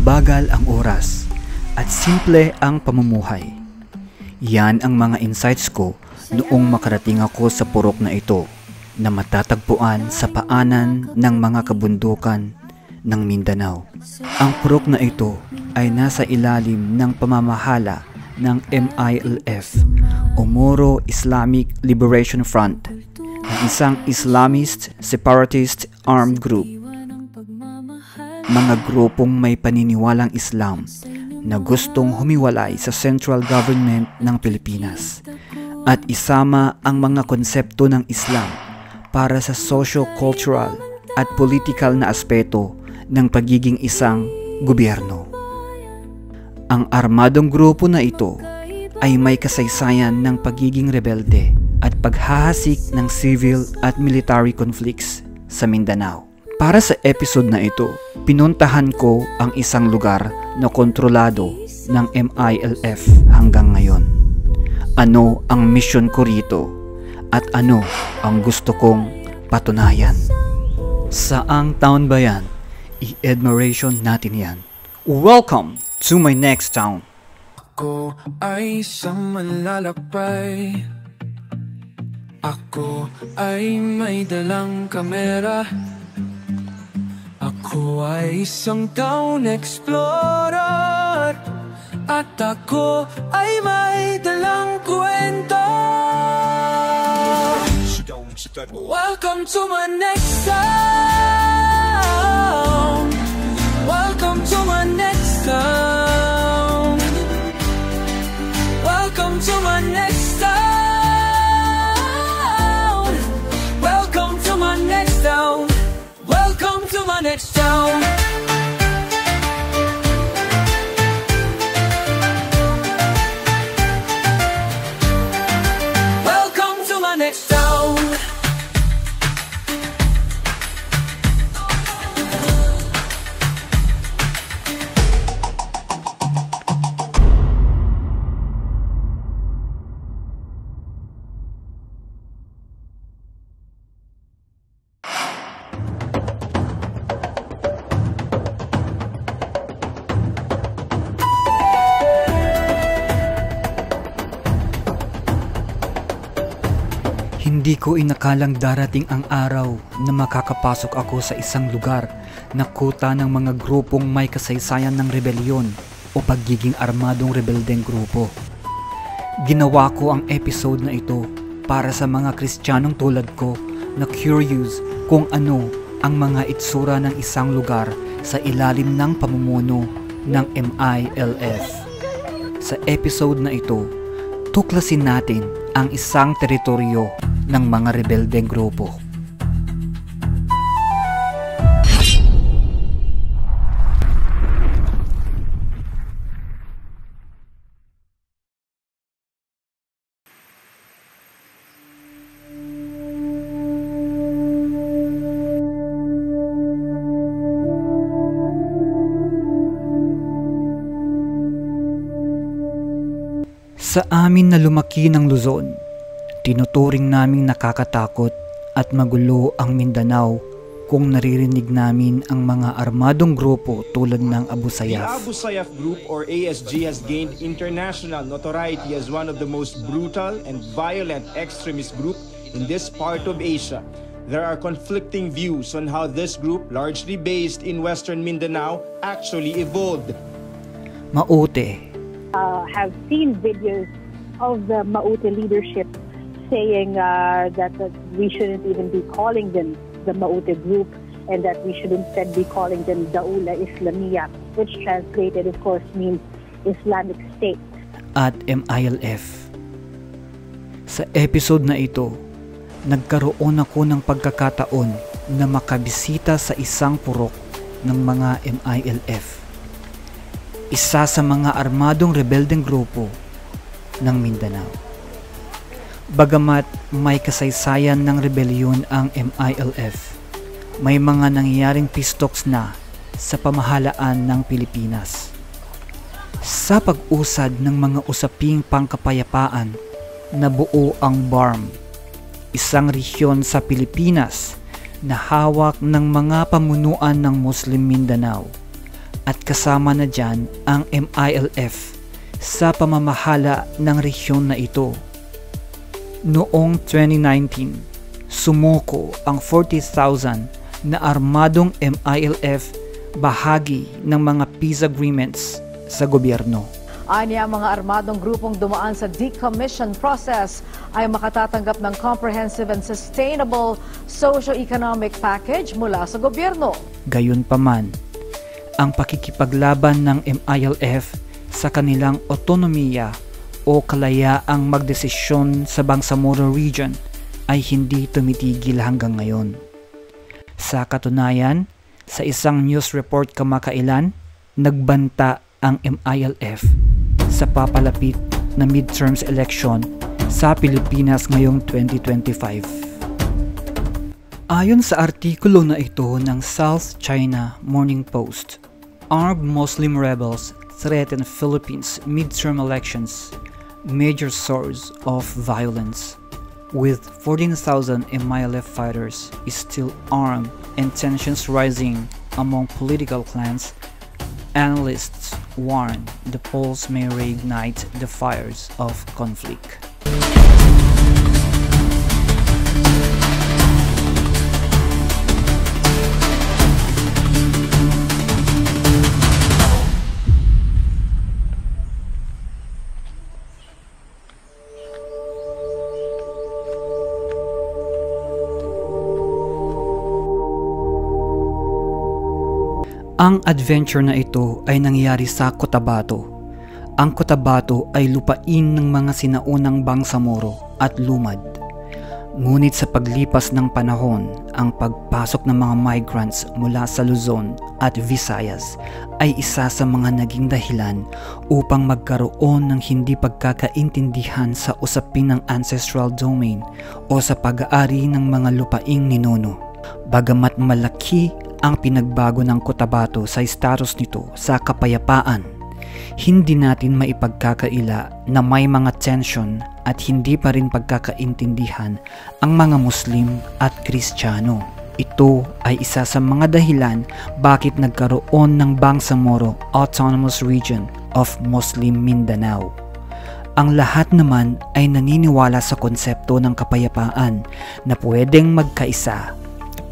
mabagal ang oras at simple ang pamumuhay. Yan ang mga insights ko noong makarating ako sa purok na ito na matatagpuan sa paanan ng mga kabundukan ng Mindanao. Ang purok na ito ay nasa ilalim ng pamamahala ng MILF o Moro Islamic Liberation Front, ang isang Islamist separatist armed group. Mga grupong may paniniwalang Islam na gustong humiwalay sa central government ng Pilipinas at isama ang mga konsepto ng Islam para sa socio-cultural at political na aspeto ng pagiging isang gobyerno. Ang armadong grupo na ito ay may kasaysayan ng pagiging rebelde at paghahasik ng civil at military conflicts sa Mindanao. Para sa episode na ito, pinuntahan ko ang isang lugar na kontrolado ng MILF hanggang ngayon. Ano ang mission ko rito at ano ang gusto kong patunayan? Saang taon ba yan? I-admiration natin yan. Welcome to my next town. Ako ay isang malalakbay. Ako ay may dalang kamera. Ako ay isang town explorer. At ako ay may dalang kwento. Welcome to my next town. Welcome to my next town. Welcome to my next town. Welcome to my next town. Welcome to my next town. Welcome to my next town. Hindi ko inakalang darating ang araw na makakapasok ako sa isang lugar na kuta ng mga grupong may kasaysayan ng rebelyon o pagiging armadong rebeldeng grupo. Ginawa ko ang episode na ito para sa mga Kristiyanong tulad ko na curious kung ano ang mga itsura ng isang lugar sa ilalim ng pamumuno ng MILF. Sa episode na ito, tuklasin natin ang isang teritoryo ng mga rebeldeng grupo. Sa amin na lumaki ng Luzon, tinuturing naming nakakatakot at magulo ang Mindanao kung naririnig namin ang mga armadong grupo tulad ng Abu Sayyaf. The Abu Sayyaf Group or ASG has gained international notoriety as one of the most brutal and violent extremist group in this part of Asia. There are conflicting views on how this group, largely based in Western Mindanao, actually evolved. Maute. Have seen videos of the Maute leadership saying that we shouldn't even be calling them the Maute group and that we should instead be calling them Daula Islamiyah, which translated of course means Islamic State. At MILF. Sa episode na ito, nagkaroon ako ng pagkakataon na makabisita sa isang purok ng mga MILF. Isa sa mga armadong rebeldeng grupo ng Mindanao. Bagamat may kasaysayan ng rebelyon ang MILF, may mga nangyayaring peace talks na sa pamahalaan ng Pilipinas. Sa pag-usad ng mga usaping pangkapayapaan, nabuo ang BARM, isang rehiyon sa Pilipinas na hawak ng mga pamunuan ng Muslim Mindanao, at kasama na dyan ang MILF sa pamamahala ng rehiyon na ito. Noong 2019, sumuko ang 40,000 na armadong MILF bahagi ng mga peace agreements sa gobyerno. Anya, ang mga armadong grupong dumaan sa decommission process ay makatatanggap ng comprehensive and sustainable socio-economic package mula sa gobyerno. Gayunpaman, ang pakikipaglaban ng MILF sa kanilang otonomiya o kalayaang magdesisyon sa Bangsamoro Region ay hindi tumitigil hanggang ngayon. Sa katunayan, sa isang news report kamakailan, nagbanta ang MILF sa papalapit na midterms election sa Pilipinas ngayong 2025. Ayon sa artikulo na ito ng South China Morning Post, armed Muslim rebels threaten Philippines midterm elections, major source of violence. With 14,000 MILF fighters still armed and tensions rising among political clans, analysts warn the polls may reignite the fires of conflict. Ang adventure na ito ay nangyari sa Cotabato. Ang Cotabato ay lupain ng mga sinaunang Bangsamoro at Lumad. Ngunit sa paglipas ng panahon, ang pagpasok ng mga migrants mula sa Luzon at Visayas ay isa sa mga naging dahilan upang magkaroon ng hindi pagkakaintindihan sa usapin ng ancestral domain o sa pag-aari ng mga lupaing ninuno. Bagamat malaki ang pinagbago ng Cotabato sa status nito sa kapayapaan, hindi natin maipagkakaila na may mga tension at hindi pa rin pagkakaintindihan ang mga Muslim at Kristiyano. Ito ay isa sa mga dahilan bakit nagkaroon ng Bangsamoro Autonomous Region of Muslim Mindanao. Ang lahat naman ay naniniwala sa konsepto ng kapayapaan na pwedeng magkaisa.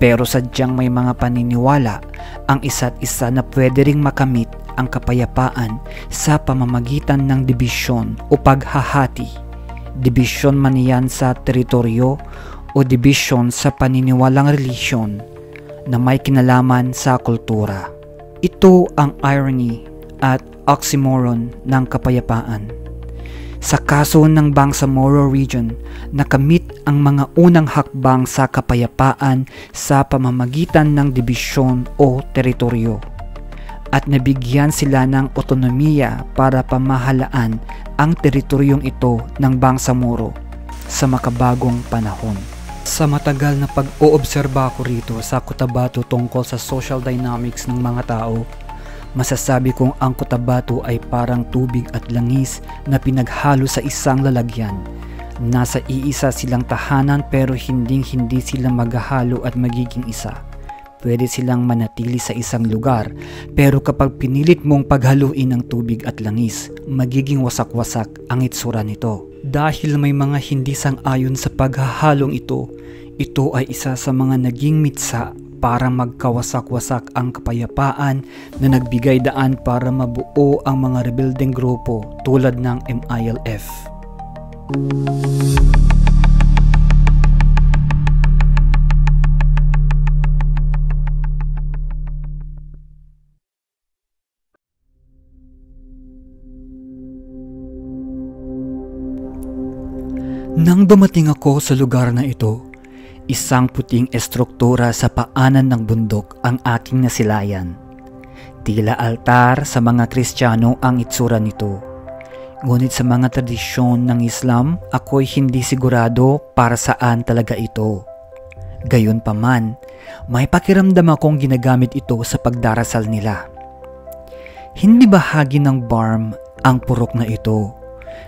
Pero sadyang may mga paniniwala ang isa't isa na pwede ring makamit ang kapayapaan sa pamamagitan ng dibisyon o paghahati. Dibisyon man yan sa teritoryo o dibisyon sa paniniwalang relihiyon na may kinalaman sa kultura. Ito ang irony at oxymoron ng kapayapaan. Sa kaso ng Bangsamoro Region, nakamit ang mga unang hakbang sa kapayapaan sa pamamagitan ng dibisyon o teritoryo at nabigyan sila ng otonomiya para pamahalaan ang teritoryong ito ng Bangsamoro sa makabagong panahon. Sa matagal na pag-oobserba ko rito sa Cotabato tungkol sa social dynamics ng mga tao, masasabi kong ang Cotabato ay parang tubig at langis na pinaghalo sa isang lalagyan. Nasa iisa silang tahanan pero hindi sila maghahalo at magiging isa. Pwede silang manatili sa isang lugar pero kapag pinilit mong paghaluin ng tubig at langis, magiging wasak-wasak ang itsura nito. Dahil may mga hindi sang-ayon sa paghahalong ito, ito ay isa sa mga naging mitsa para magkawasak-wasak ang kapayapaan na nagbigay daan para mabuo ang mga rebuilding grupo tulad ng MILF. Nang dumating ako sa lugar na ito, isang puting estruktura sa paanan ng bundok ang aking nasilayan. Tila altar sa mga Kristiyano ang itsura nito. Ngunit sa mga tradisyon ng Islam, ako'y hindi sigurado para saan talaga ito. Gayunpaman, may pakiramdam akong ginagamit ito sa pagdarasal nila. Hindi bahagi ng BARM ang purok na ito.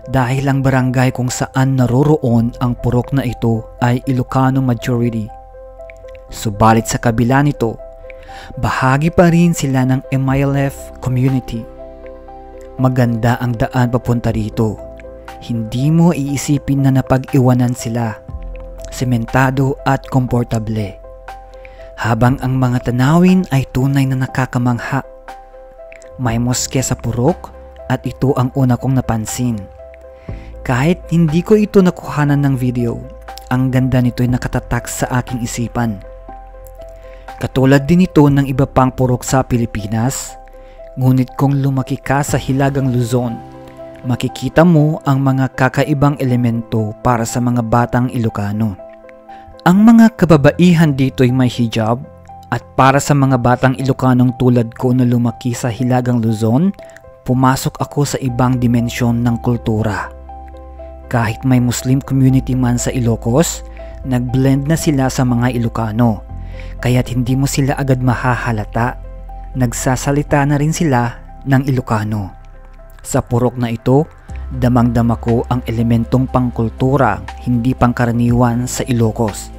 Dahil ang barangay kung saan naroroon ang purok na ito ay Ilocano majority. Subalit sa kabila nito, Bahagi pa rin sila ng MILF community. Maganda ang daan papunta rito. Hindi mo iisipin na napag-iwanan sila. Sementado at komportable. Habang ang mga tanawin ay tunay na nakakamangha. May moske sa purok at ito ang una kong napansin. Kahit hindi ko ito nakuhanan ng video, ang ganda nito ay nakatatak sa aking isipan. Katulad din ito ng iba pang purok sa Pilipinas, ngunit kung lumaki ka sa Hilagang Luzon, makikita mo ang mga kakaibang elemento para sa mga batang Ilocano. Ang mga kababaihan dito ay may hijab at para sa mga batang Ilocanong tulad ko na lumaki sa Hilagang Luzon, pumasok ako sa ibang dimensyon ng kultura. Kahit may Muslim community man sa Ilocos, nag-blend na sila sa mga Ilocano. Kaya't hindi mo sila agad mahahalata. Nagsasalita na rin sila ng Ilocano. Sa purok na ito, damang-dama ko ang elementong pangkultura hindi pangkaraniwan sa Ilocos.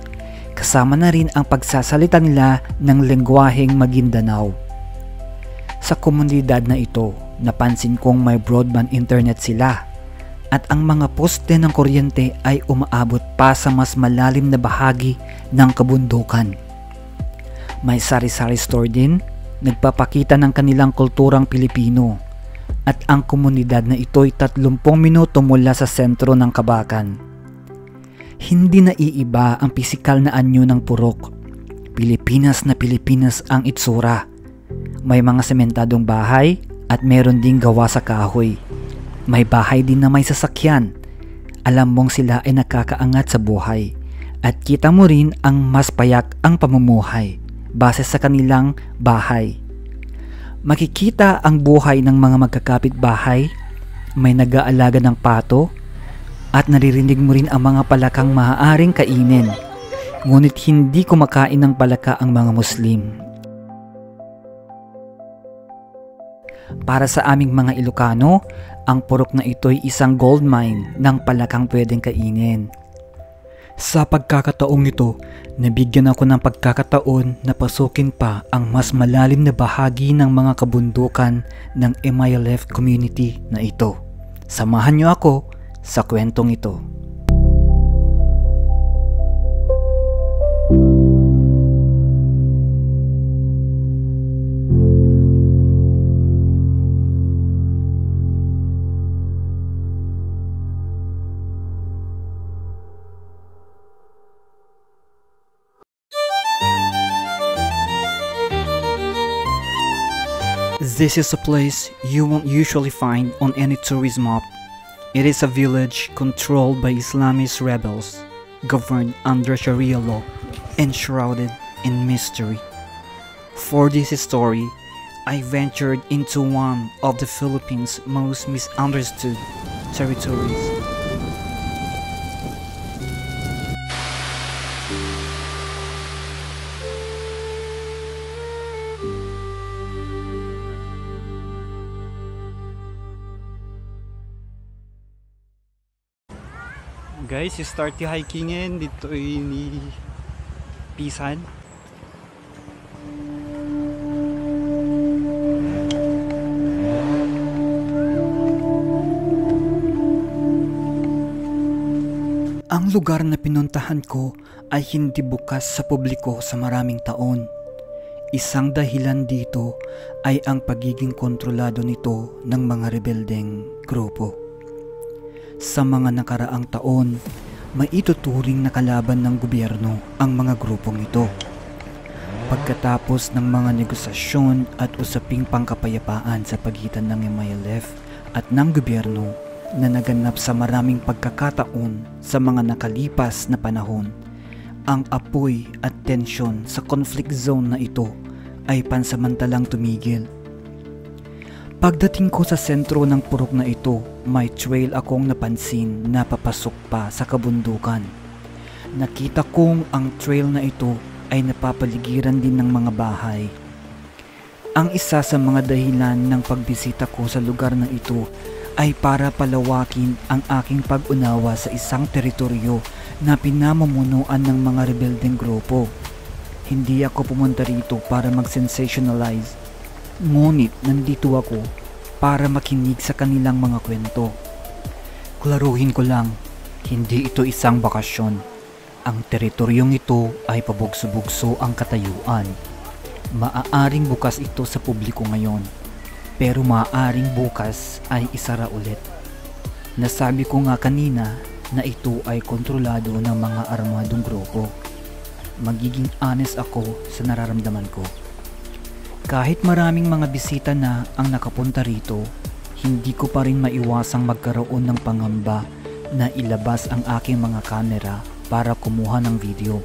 Kasama na rin ang pagsasalita nila ng lengguwaheng Maguindanao. Sa komunidad na ito, napansin kong may broadband internet sila at ang mga poste ng kuryente ay umaabot pa sa mas malalim na bahagi ng kabundukan. May sari-sari store din, nagpapakita ng kanilang kulturang Pilipino at ang komunidad na ito ay 30 minuto mula sa sentro ng Kabakan. Hindi naiiba ang pisikal na anyo ng purok. Pilipinas na Pilipinas ang itsura. May mga sementadong bahay at meron ding gawa sa kahoy. May bahay din na may sasakyan. Alam mong sila ay nakakaangat sa buhay at kita mo rin ang mas payak ang pamumuhay base sa kanilang bahay. Makikita ang buhay ng mga magkakapit bahay, may nag-aalaga ng pato, at naririnig mo rin ang mga palakang maaaring kainin. Ngunit hindi kumakain ng palaka ang mga Muslim. Para sa aming mga Ilocano, ang purok na ito ay isang gold mine ng palakang pwedeng kainin. Sa pagkakataong ito, nabigyan ako ng pagkakataon na pasukin pa ang mas malalim na bahagi ng mga kabundukan ng MILF community na ito. Samahan niyo ako sa kwentong ito. This is a place you won't usually find on any tourist map. It is a village controlled by Islamist rebels, governed under Sharia law, and shrouded in mystery. For this story, I ventured into one of the Philippines' most misunderstood territories. Guys, start the hikingin dito ni Pisan. Ang lugar na pinuntahan ko ay hindi bukas sa publiko sa maraming taon. Isang dahilan dito ay ang pagiging kontrolado nito ng mga rebeldeng grupo. Sa mga nakaraang taon, maituturing na kalaban ng gobyerno ang mga grupong ito. Pagkatapos ng mga negosasyon at usaping pangkapayapaan sa pagitan ng MILF at ng gobyerno na naganap sa maraming pagkakataon sa mga nakalipas na panahon, ang apoy at tensyon sa conflict zone na ito ay pansamantalang tumigil. Pagdating ko sa sentro ng purok na ito, may trail akong napansin na papasok pa sa kabundukan. Nakita kong ang trail na ito ay napapaligiran din ng mga bahay. Ang isa sa mga dahilan ng pagbisita ko sa lugar na ito ay para palawakin ang aking pag-unawa sa isang teritoryo na pinamumunuan ng mga rebeldeng grupo. Hindi ako pumunta rito para mag-sensationalize. Ngunit nandito ako para makinig sa kanilang mga kwento. Klaruhin ko lang, hindi ito isang bakasyon. Ang teritoryong ito ay pabugso-bugso ang katayuan. Maaaring bukas ito sa publiko ngayon, pero maaaring bukas ay isara ulit. Nasabi ko nga kanina na ito ay kontrolado ng mga armadong grupo. Magiging honest ako sa nararamdaman ko. Kahit maraming mga bisita na ang nakapunta rito, hindi ko pa rin maiwasang magkaroon ng pangamba na ilabas ang aking mga kamera para kumuha ng video.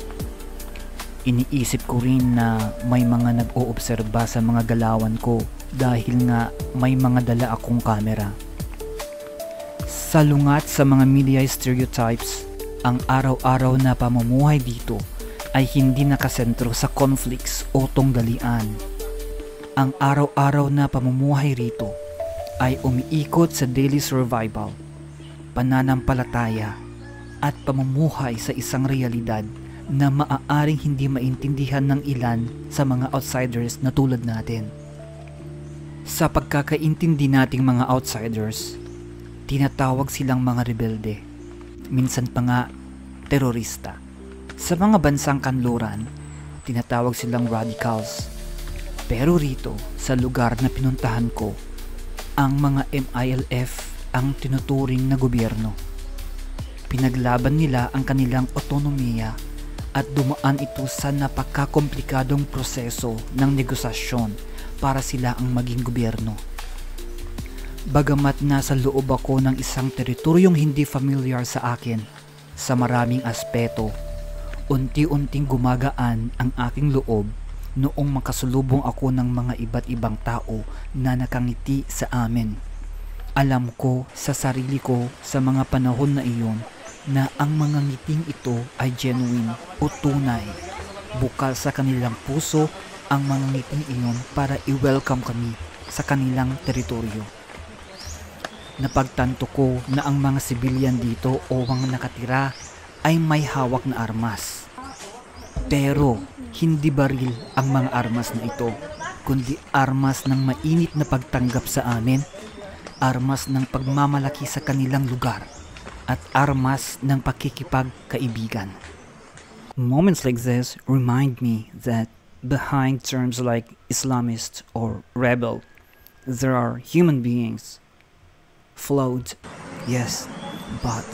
Iniisip ko rin na may mga nag-oobserba sa mga galawan ko dahil nga may mga dala akong kamera. Salungat sa mga media stereotypes, ang araw-araw na pamumuhay dito ay hindi nakasentro sa conflicts o tunggalian. Ang araw-araw na pamumuhay rito ay umiikot sa daily survival, pananampalataya at pamumuhay sa isang realidad na maaaring hindi maintindihan ng ilan sa mga outsiders na tulad natin. Sa pagkakaintindi nating mga outsiders, tinatawag silang mga rebelde, minsan pa nga terorista. Sa mga bansang kanluran, tinatawag silang radicals. Pero rito, sa lugar na pinuntahan ko, ang mga MILF ang tinuturing na gobyerno. Pinaglaban nila ang kanilang otonomiya at dumaan ito sa napakakomplikadong proseso ng negosasyon para sila ang maging gobyerno. Bagamat nasa loob ako ng isang teritoryong hindi familiar sa akin sa maraming aspeto, unti-unting gumagaan ang aking loob noong makasulubong ako ng mga iba't ibang tao na nakangiti sa amin. Alam ko sa sarili ko sa mga panahon na iyon na ang mga ngiting ito ay genuine o tunay. Bukal sa kanilang puso ang mga ngiting iyon para i-welcome kami sa kanilang teritoryo. Napagtanto ko na ang mga sibilyan dito o mga nakatira ay may hawak na armas. Pero hindi baril ang mga armas na ito, kundi armas ng mainit na pagtanggap sa amin, armas ng pagmamalaki sa kanilang lugar, at armas ng pakikipagkaibigan. Moments like this remind me that behind terms like Islamist or rebel, there are human beings. Flawed, yes, but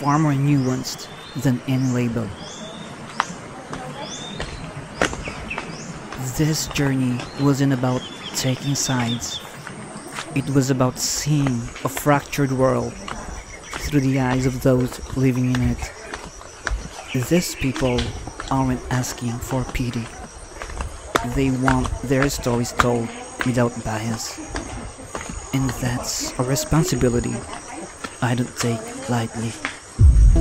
far more nuanced than any label. This journey wasn't about taking sides. It was about seeing a fractured world through the eyes of those living in it. These people aren't asking for pity. They want their stories told without bias. And that's a responsibility I don't take lightly.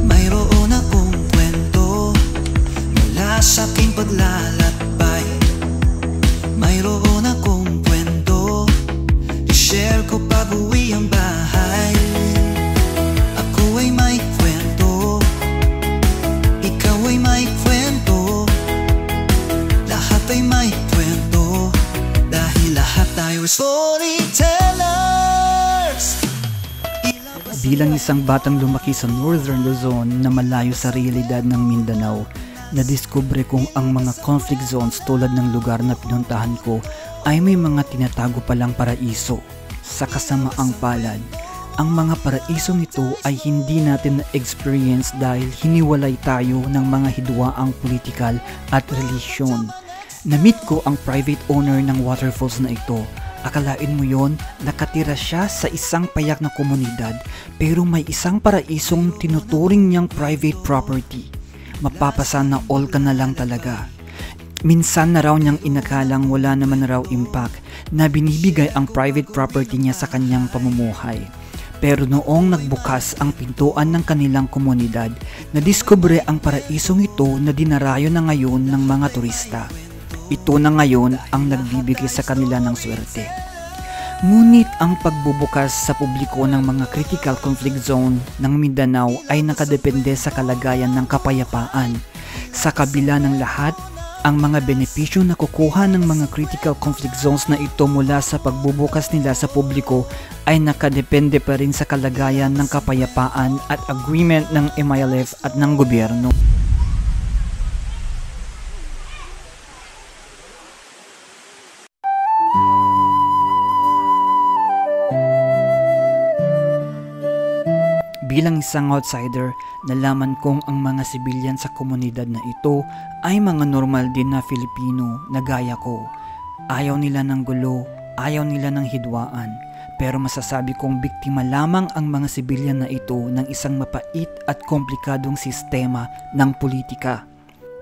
Mayroon akong kwento mula sa aking paglalakbay. Mayroon akong kwento i-share ko pag-uwi ang bahay. Ako ay may kwento, ikaw ay may kwento, lahat ay may kwento, dahil lahat tayo storytellers. Bilang isang batang lumaki sa Northern Luzon na malayo sa realidad ng Mindanao, nadiskubre kong ang mga conflict zones tulad ng lugar na pinuntahan ko ay may mga tinatago palang paraiso. Sa kasamaang palad, ang mga paraisong ito ay hindi natin na-experience dahil hiniwalay tayo ng mga hidwaang politikal at relisyon. Na-meet ko ang private owner ng waterfalls na ito. Akalain mo yon, nakatira siya sa isang payak na komunidad pero may isang paraisong tinuturing niyang private property. Mapapasa na all ka na lang talaga. Minsan na raw niyang inakalang wala naman raw impact na binibigay ang private property niya sa kanyang pamumuhay. Pero noong nagbukas ang pintuan ng kanilang komunidad, nadiskubre ang paraisong ito na dinarayo na ngayon ng mga turista. Ito na ngayon ang nagbibigay sa kanila ng swerte. Ngunit ang pagbubukas sa publiko ng mga critical conflict zone ng Mindanao ay nakadepende sa kalagayan ng kapayapaan. Sa kabila ng lahat, Ang mga benepisyo na kukuha ng mga critical conflict zones na ito mula sa pagbubukas nila sa publiko ay nakadepende pa rin sa kalagayan ng kapayapaan at agreement ng MILF at ng gobyerno. Bilang isang outsider, nalaman kong ang mga sibilyan sa komunidad na ito ay mga normal din na Filipino na gaya ko. Ayaw nila ng gulo, ayaw nila ng hidwaan, pero masasabi kong biktima lamang ang mga sibilyan na ito ng isang mapait at komplikadong sistema ng politika.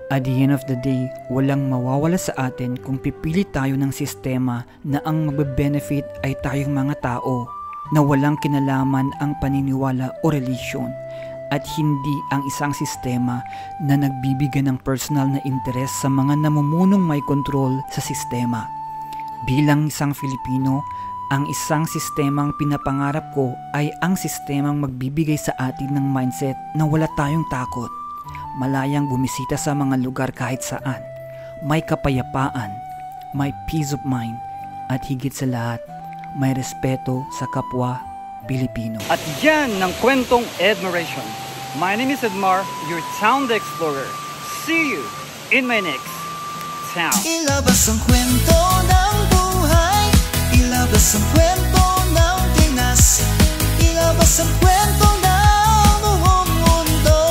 At the end of the day, walang mawawala sa atin kung pipili tayo ng sistema na ang magbe-benefit ay tayong mga tao, na walang kinalaman ang paniniwala o relisyon at hindi ang isang sistema na nagbibigay ng personal na interes sa mga namumunong may kontrol sa sistema. Bilang isang Filipino, ang isang sistemang pinapangarap ko ay ang sistemang magbibigay sa atin ng mindset na wala tayong takot, malayang bumisita sa mga lugar kahit saan, may kapayapaan, may peace of mind, at higit sa lahat, may respeto sa kapwa Pilipino. At yan ng kwentong Edmaration. My name is Edmar, your Town Explorer. See you in my next town. Ilabas ang kwento ng buhay, ilabas ang kwento ng Pinas, ilabas ang kwento ng buong mundo,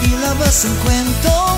ilabas ang kwento